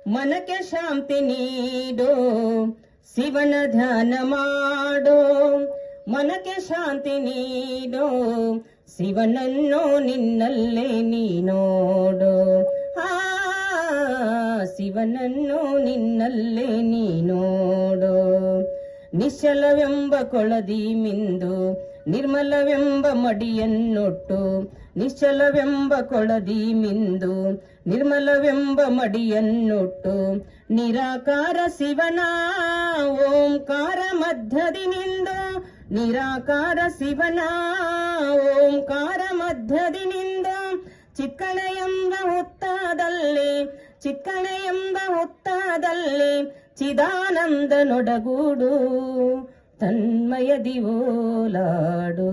ಮನಕ್ಕೆ ಶಾಂತಿ ನೀಡೋ ಶಿವನ ಧ್ಯಾನ ಮಾಡೋ ಮನಕ್ಕೆ ಶಾಂತಿ ನೀಡೋ ಶಿವನನ್ನು ನಿನ್ನಲ್ಲೇ ನೀ ನೋಡೋ ಶಿವನನ್ನು ನಿನ್ನಲ್ಲೇ ನೀ ನೋಡೋ ನಿಶ್ಚಲವೆಂಬ ಕೊಳದಿ ಮಿಂದು ನಿರ್ಮಲವೆಂಬ ಮಡಿಯನ್ನೊಟ್ಟು ನಿಶ್ಚಲವೆಂಬ ಕೊಳದಿ ಮಿಂದು ನಿರ್ಮಲವೆಂಬ ಮಡಿಯನ್ನೊಟ್ಟು ನಿರಾಕಾರ ಶಿವನ ಓಂಕಾರ ಮಧ್ಯದಿ ನಿಂದು ನಿರಾಕಾರ ಶಿವನ ಓಂಕಾರ ಮಧ್ಯದಿ ನಿಂದು ಚಿಕ್ಕಣೆಯೆಂಬ ಹುತ್ತಾದಲ್ಲಿ ಚಿದಾನಂದ ನೊಡಗೂಡು ತನ್ಮಯದಿ ಓಲಾಡು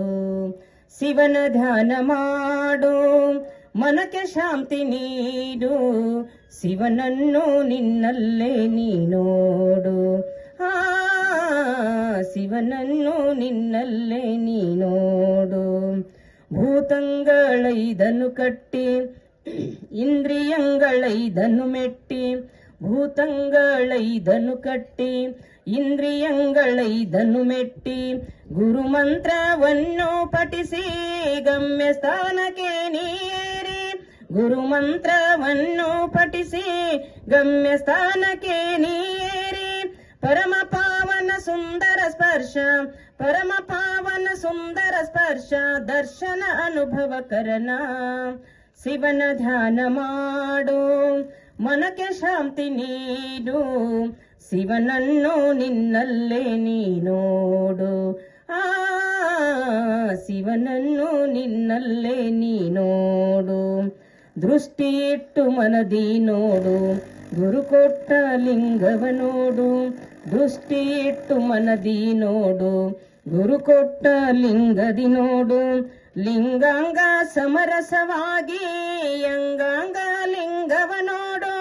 ಶಿವನ ಧ್ಯಾನ ಮಾಡು ಮನಕ್ಕೆ ಶಾಂತಿ ನೀಡು ಶಿವನನ್ನು ನಿನ್ನಲ್ಲೇ ನೀ ನೋಡು ಶಿವನನ್ನು ನಿನ್ನಲ್ಲೇ ನೀ ನೋಡು ಭೂತಂಗಳೈದನು ಕಟ್ಟಿ ಇಂದ್ರಿಯಂಗಳೈದನು ಮೆಟ್ಟಿ ಭೂತಂಗಳೈದನು ಕಟ್ಟಿ ಇಂದ್ರಿಯಂಗಳೈದನು ಮೆಟ್ಟಿ ಗುರುಮಂತ್ರವನ್ನು ಪಠಿಸಿ ಗಮ್ಯ ಸ್ಥಾನಕ್ಕೆ ನೀರಿ ಗುರುಮಂತ್ರವನ್ನು ಪಠಿಸಿ ಗಮ್ಯ ಸ್ಥಾನಕ್ಕೆ ನೀರಿ ಪರಮ ಪಾವನ ಸುಂದರ ಸ್ಪರ್ಶ ಪರಮ ಪಾವನ ಸುಂದರ ಸ್ಪರ್ಶ ದರ್ಶನ ಅನುಭವ ಕರನ ಶಿವನ ಧ್ಯಾನ ಮಾಡು ಮನಕ್ಕೆ ಶಾಂತಿ ನೀಡು ಶಿವನನ್ನು ನಿನ್ನಲ್ಲೇ ನೀ ನೋಡು ಶಿವನನ್ನು ನಿನ್ನಲ್ಲೇ ನೀ ನೋಡು ದೃಷ್ಟಿ ಇಟ್ಟು ಮನದಿ ನೋಡು ಗುರು ಕೊಟ್ಟ ಲಿಂಗವ ನೋಡು ದೃಷ್ಟಿ ಇಟ್ಟು ಮನದಿ ನೋಡು ಗುರು ಕೊಟ್ಟ ಲಿಂಗದಿ ನೋಡು ಲಿಂಗಾಂಗ ಸಮರಸವಾಗಿ ಅಂಗಾಂಗ ಲಿಂಗವ ನೋಡು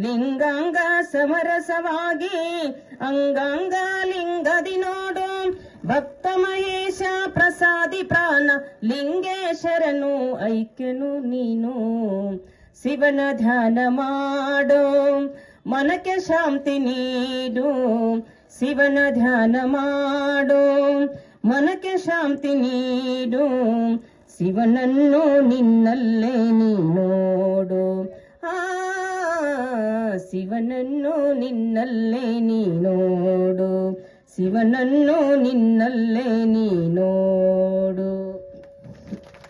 ಲಿಂಗಾಂಗ ಸಮರಸವಾಗಿ ಅಂಗಾಂಗ ಲಿಂಗದಿ ನೋಡು ಭಕ್ತ ಮಹೇಶ ಪ್ರಸಾದಿ ಪ್ರಾಣ ಲಿಂಗೇಶ್ವರನು ಐಕ್ಯನು ನೀನು ಶಿವನ ಧ್ಯಾನ ಮಾಡೋ ಮನಕ್ಕೆ ಶಾಂತಿ ನೀಡು ಶಿವನ ಧ್ಯಾನ ಮಾಡೋ ಮನಕ್ಕೆ ಶಾಂತಿ ನೀಡು ಶಿವನನ್ನು ನಿನ್ನಲ್ಲೇ ನೀ ನೋಡು ಶಿವನನ್ನು ನಿನ್ನಲ್ಲೇ ನೀ ನೋಡು ಶಿವನನ್ನು ನಿನ್ನಲ್ಲೇ ನೀ ನೋಡು